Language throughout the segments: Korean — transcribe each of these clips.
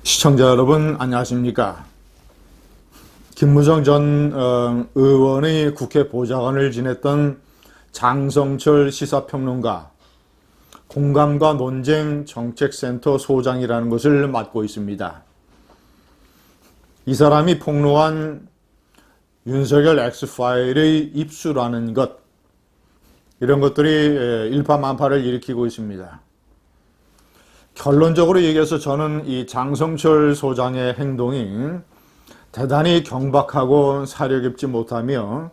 시청자 여러분 안녕하십니까. 김무성 전 의원의 국회 보좌관을 지냈던 장성철 시사평론가, 공감과 논쟁 정책센터 소장이라는 것을 맡고 있습니다. 이 사람이 폭로한 윤석열 X파일의 입수라는 것, 이런 것들이 일파만파를 일으키고 있습니다. 결론적으로 얘기해서 저는 이 장성철 소장의 행동이 대단히 경박하고 사려 깊지 못하며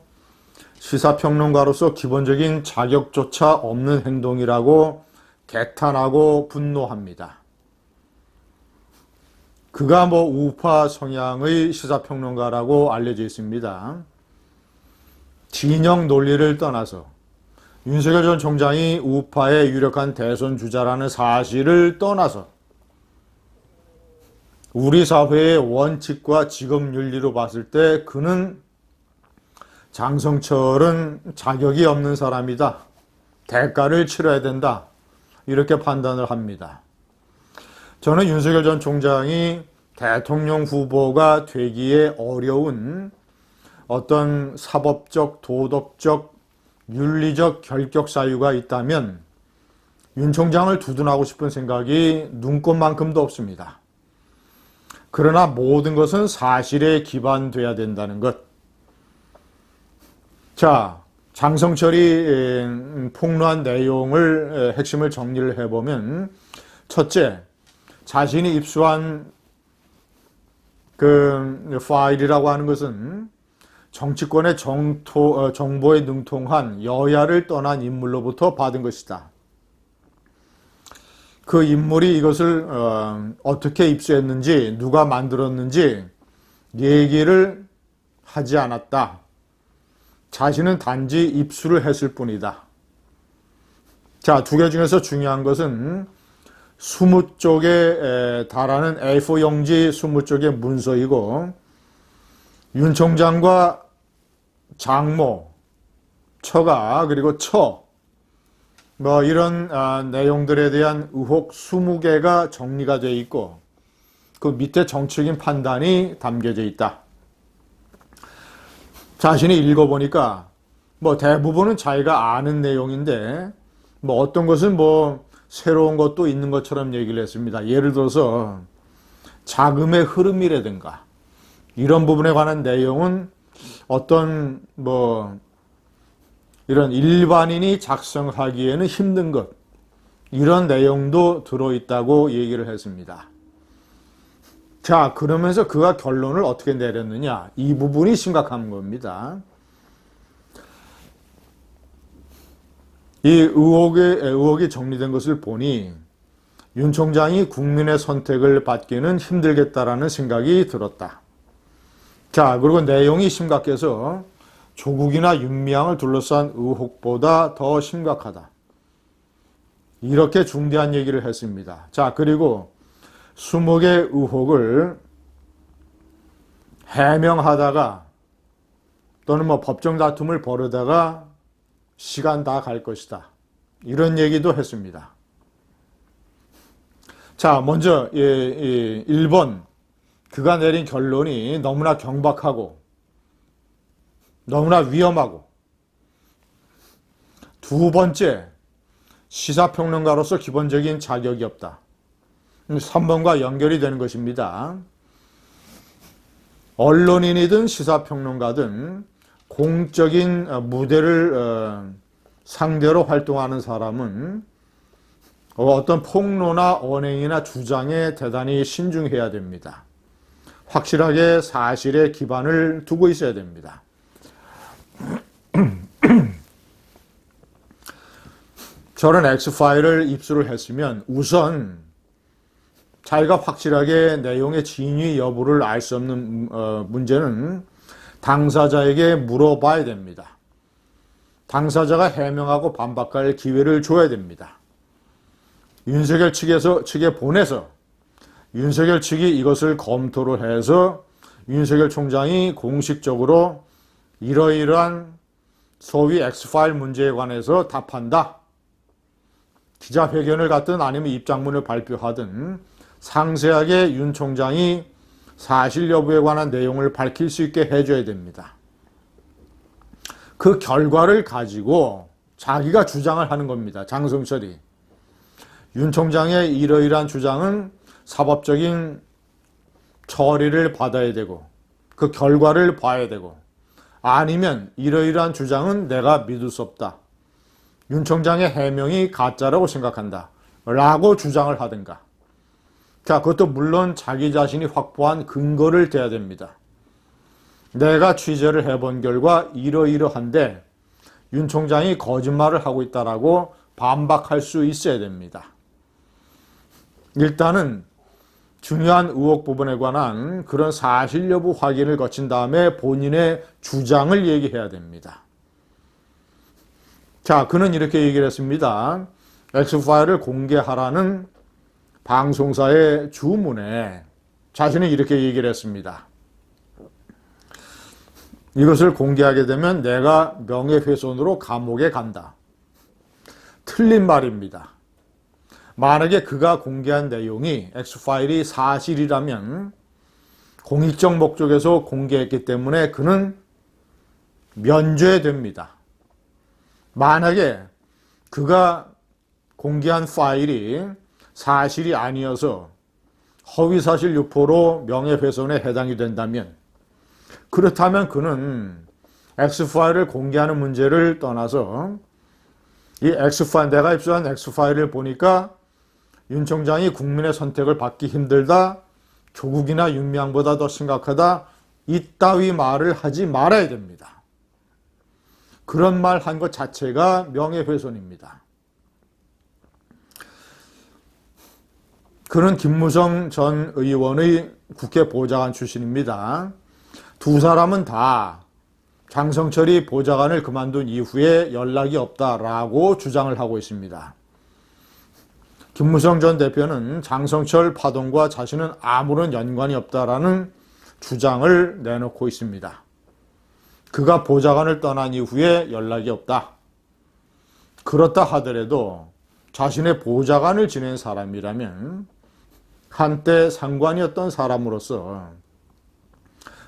시사평론가로서 기본적인 자격조차 없는 행동이라고 개탄하고 분노합니다. 그가 우파 성향의 시사평론가라고 알려져 있습니다. 진영 논리를 떠나서 윤석열 전 총장이 우파의 유력한 대선 주자라는 사실을 떠나서 우리 사회의 원칙과 직업 윤리로 봤을 때 그는, 장성철은 자격이 없는 사람이다. 대가를 치러야 된다. 이렇게 판단을 합니다. 저는 윤석열 전 총장이 대통령 후보가 되기에 어려운 어떤 사법적, 도덕적, 윤리적 결격 사유가 있다면 윤 총장을 두둔하고 싶은 생각이 눈꼽만큼도 없습니다. 그러나 모든 것은 사실에 기반돼야 된다는 것. 자, 장성철이 폭로한 내용을 핵심을 정리를 해보면, 첫째, 자신이 입수한 그 파일이라고 하는 것은 정치권의 정보에 능통한 여야를 떠난 인물로부터 받은 것이다. 그 인물이 이것을 어떻게 입수했는지, 누가 만들었는지 얘기를 하지 않았다. 자신은 단지 입수를 했을 뿐이다. 자, 두 개 중에서 중요한 것은 20쪽에 달하는 A4 용지 20쪽의 문서이고, 윤 총장과 장모, 처가, 그리고 이런 내용들에 대한 의혹 20개가 정리가 되어 있고, 그 밑에 정치적인 판단이 담겨져 있다. 자신이 읽어보니까 대부분은 자기가 아는 내용인데 어떤 것은 새로운 것도 있는 것처럼 얘기를 했습니다. 예를 들어서 자금의 흐름이라든가 이런 부분에 관한 내용은 어떤 이런 일반인이 작성하기에는 힘든 것, 이런 내용도 들어있다고 얘기를 했습니다. 자, 그러면서 그가 결론을 어떻게 내렸느냐, 이 부분이 심각한 겁니다. 이 의혹이 정리된 것을 보니 윤 총장이 국민의 선택을 받기는 힘들겠다라는 생각이 들었다. 자, 그리고 내용이 심각해서 조국이나 윤미향을 둘러싼 의혹보다 더 심각하다. 이렇게 중대한 얘기를 했습니다. 자, 그리고 20개의 의혹을 해명하다가 또는 법정 다툼을 벌이다가 시간 다 갈 것이다. 이런 얘기도 했습니다. 자, 먼저 1번, 그가 내린 결론이 너무나 경박하고 너무나 위험하고, 두 번째, 시사평론가로서 기본적인 자격이 없다. 3번과 연결이 되는 것입니다. 언론인이든 시사평론가든 공적인 무대를 상대로 활동하는 사람은 어떤 폭로나 언행이나 주장에 대단히 신중해야 됩니다. 확실하게 사실에 기반을 두고 있어야 됩니다. 저런 X파일을 입수를 했으면 우선 자기가 확실하게 내용의 진위 여부를 알 수 없는 문제는 당사자에게 물어봐야 됩니다. 당사자가 해명하고 반박할 기회를 줘야 됩니다. 윤석열 측에 보내서 윤석열 측이 이것을 검토를 해서 윤석열 총장이 공식적으로 이러이러한 소위 X파일 문제에 관해서 답한다. 기자회견을 갖든 아니면 입장문을 발표하든 상세하게 윤 총장이 사실 여부에 관한 내용을 밝힐 수 있게 해줘야 됩니다. 그 결과를 가지고 자기가 주장을 하는 겁니다. 장성철이. 윤 총장의 이러이러한 주장은 사법적인 처리를 받아야 되고 그 결과를 봐야 되고, 아니면 이러이러한 주장은 내가 믿을 수 없다. 윤 총장의 해명이 가짜라고 생각한다. 라고 주장을 하든가. 자, 그것도 물론 자기 자신이 확보한 근거를 대야 됩니다. 내가 취재를 해본 결과 이러이러한데 윤 총장이 거짓말을 하고 있다라고 반박할 수 있어야 됩니다. 일단은 중요한 의혹 부분에 관한 그런 사실 여부 확인을 거친 다음에 본인의 주장을 얘기해야 됩니다. 자, 그는 이렇게 얘기를 했습니다. X파일을 공개하라는 방송사의 주문에 자신이 이렇게 얘기를 했습니다. 이것을 공개하게 되면 내가 명예훼손으로 감옥에 간다. 틀린 말입니다. 만약에 그가 공개한 내용이 X파일이 사실이라면 공익적 목적에서 공개했기 때문에 그는 면죄됩니다. 만약에 그가 공개한 파일이 사실이 아니어서 허위사실 유포로 명예훼손에 해당이 된다면, 그렇다면 그는 X파일을 공개하는 문제를 떠나서 이 X파일, 내가 입수한 X파일을 보니까 윤 총장이 국민의 선택을 받기 힘들다, 조국이나 윤미향보다 더 심각하다, 이따위 말을 하지 말아야 됩니다. 그런 말 한 것 자체가 명예훼손입니다. 그는 김무성 전 의원의 국회 보좌관 출신입니다. 두 사람은 다 장성철이 보좌관을 그만둔 이후에 연락이 없다라고 주장을 하고 있습니다. 김무성 전 대표는 장성철 파동과 자신은 아무런 연관이 없다라는 주장을 내놓고 있습니다. 그가 보좌관을 떠난 이후에 연락이 없다. 그렇다 하더라도 자신의 보좌관을 지낸 사람이라면 한때 상관이었던 사람으로서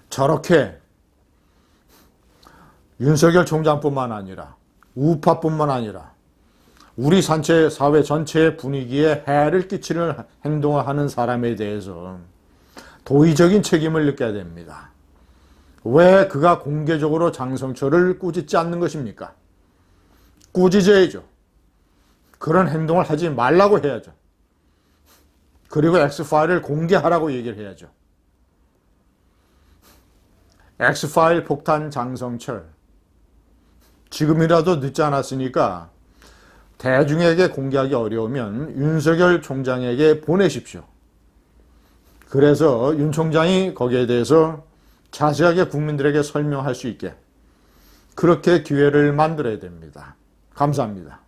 저렇게 윤석열 총장뿐만 아니라 우파뿐만 아니라 우리 사회 전체의 분위기에 해를 끼치는 행동을 하는 사람에 대해서 도의적인 책임을 느껴야 됩니다. 왜 그가 공개적으로 장성철을 꾸짖지 않는 것입니까? 꾸짖어야죠. 그런 행동을 하지 말라고 해야죠. 그리고 X파일을 공개하라고 얘기를 해야죠. X파일 폭탄 장성철, 지금이라도 늦지 않았으니까 대중에게 공개하기 어려우면 윤석열 총장에게 보내십시오. 그래서 윤 총장이 거기에 대해서 자세하게 국민들에게 설명할 수 있게 그렇게 기회를 만들어야 됩니다. 감사합니다.